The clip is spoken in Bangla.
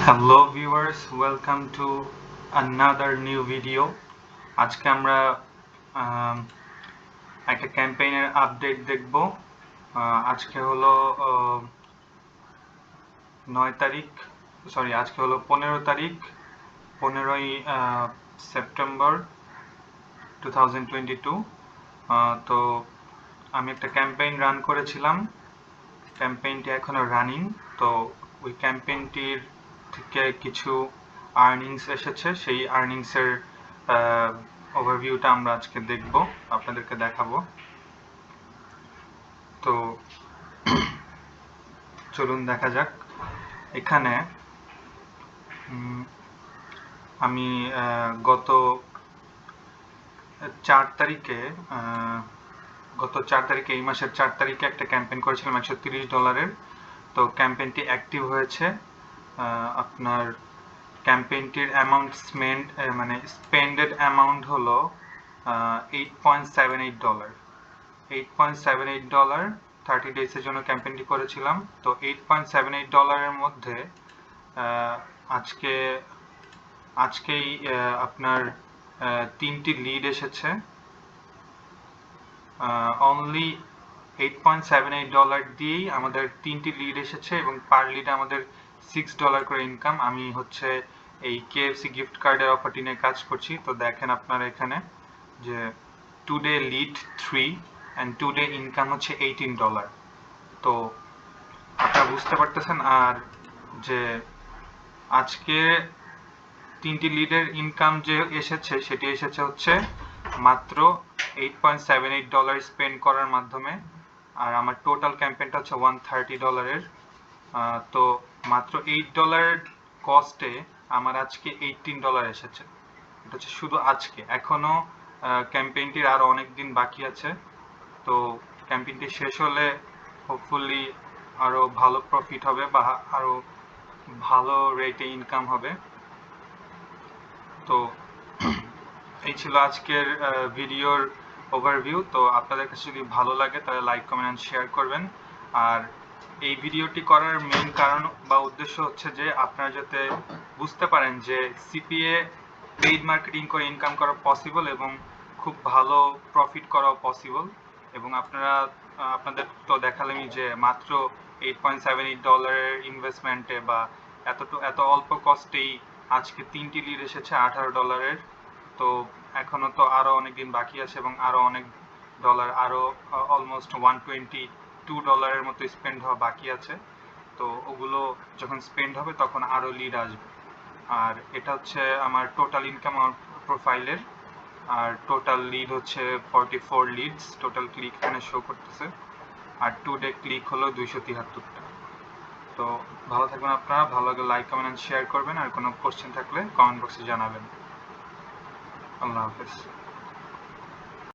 Hello viewers, welcome to another new video. আজকে আমরা একটা ক্যাম্পেইনের আপডেট দেখব। আজকে হলো 15 তারিখ 15ই সেপ্টেম্বর 2022। তো আমি একটা ক্যাম্পেইন রান করেছিলাম, ক্যাম্পেইনটি এখনো রানিং। তো ওই ক্যাম্পেইনটির থেকে কিছু আর্নিংস এসেছে, সেই আর্নিংসের ওভারভিউটা আমরা আজকে দেখব, আপনাদেরকে দেখাবো। তো চলুন দেখা যাক। এখানে আমি গত 4 তারিখে এই মাসের 4 তারিখে একটা ক্যাম্পেইন করেছিলাম $130। তো ক্যাম্পেইনটি অ্যাক্টিভ হয়েছে। আপনার ক্যাম্পেইনটির অ্যামাউন্ট মানে স্পেন্ডেড অ্যামাউন্ট হলো $8.78। $8.78 30 ডেজের জন্য ক্যাম্পেইনটি করেছিলাম। তো $8.78 মধ্যে আজকেই আপনার 3টি লিড এসেছে। অনলি $8.78 দিয়েই আমাদের 3টি লিড এসেছে এবং পার লিডে আমাদের $6 করে ইনকাম। আমি হচ্ছে এই KFC গিফট কার্ডের অফারটি নিয়ে কাজ করছি। তো দেখেন আপনারা এখানে যে today lead 3 and today income হচ্ছে $18। তো আপনারা বুঝতে পারতেছেন। আর যে আজকে 3টি লিডের ইনকাম যে এসেছে সেটি এসেছে হচ্ছে মাত্র $8.78 স্পেন্ড করার মাধ্যমে। আর আমার টোটাল ক্যাম্পেইনটা হচ্ছে $130 তো মাত্র $8 কস্টে আমার আজকে $18 এসেছে। এটা হচ্ছে শুধু আজকে। এখনো ক্যাম্পেইনটির আরো অনেক দিন বাকি আছে। তো ক্যাম্পেইনটি শেষ হলে হোপফুলি আরো ভালো প্রফিট হবে বা আরো ভালো রেটে ইনকাম হবে। তো এই ছিল আজকের ভিডিওর ওভারভিউ। তো আপনাদের কাছে যদি ভালো লাগে তাহলে লাইক, কমেন্ট এন্ড শেয়ার করবেন। আর এই ভিডিওটি করার মেইন কারণ বা উদ্দেশ্য হচ্ছে যে আপনারা যাতে বুঝতে পারেন যে সিপিএ পেইড মার্কেটিং করে ইনকাম করা পসিবল এবং খুব ভালো প্রফিট করাও পসিবল। এবং আপনাদের তো দেখালামই যে মাত্র $8.78 ইনভেস্টমেন্টে বা এত অল্প কস্টেই আজকে 3টি লিড এসেছে $18। তো এখনো তো আরো অনেক দিন বাকি আছে এবং আরো অনেক ডলার, আরো অলমোস্ট $122 মতো স্পেন্ড হওয়া বাকি আছে। তো ওগুলো যখন স্পেন্ড হবে তখন আরো লিড আসবে। আর এটা হচ্ছে আমার টোটাল ইনকাম প্রোফাইলের। আর টোটাল লিড হচ্ছে 44 লিডস, টোটাল ক্লিক এখানে শো করতেছে। আর টুডে ক্লিক হলো 273টা। তো ভালো থাকবেন আপনারা। ভালো লাগলে লাইক, কমেন্ট এন্ড শেয়ার করবেন। আর কোনো কোশ্চেন থাকলে কমেন্ট বক্সে জানাবেন। আল্লাহ হাফেজ।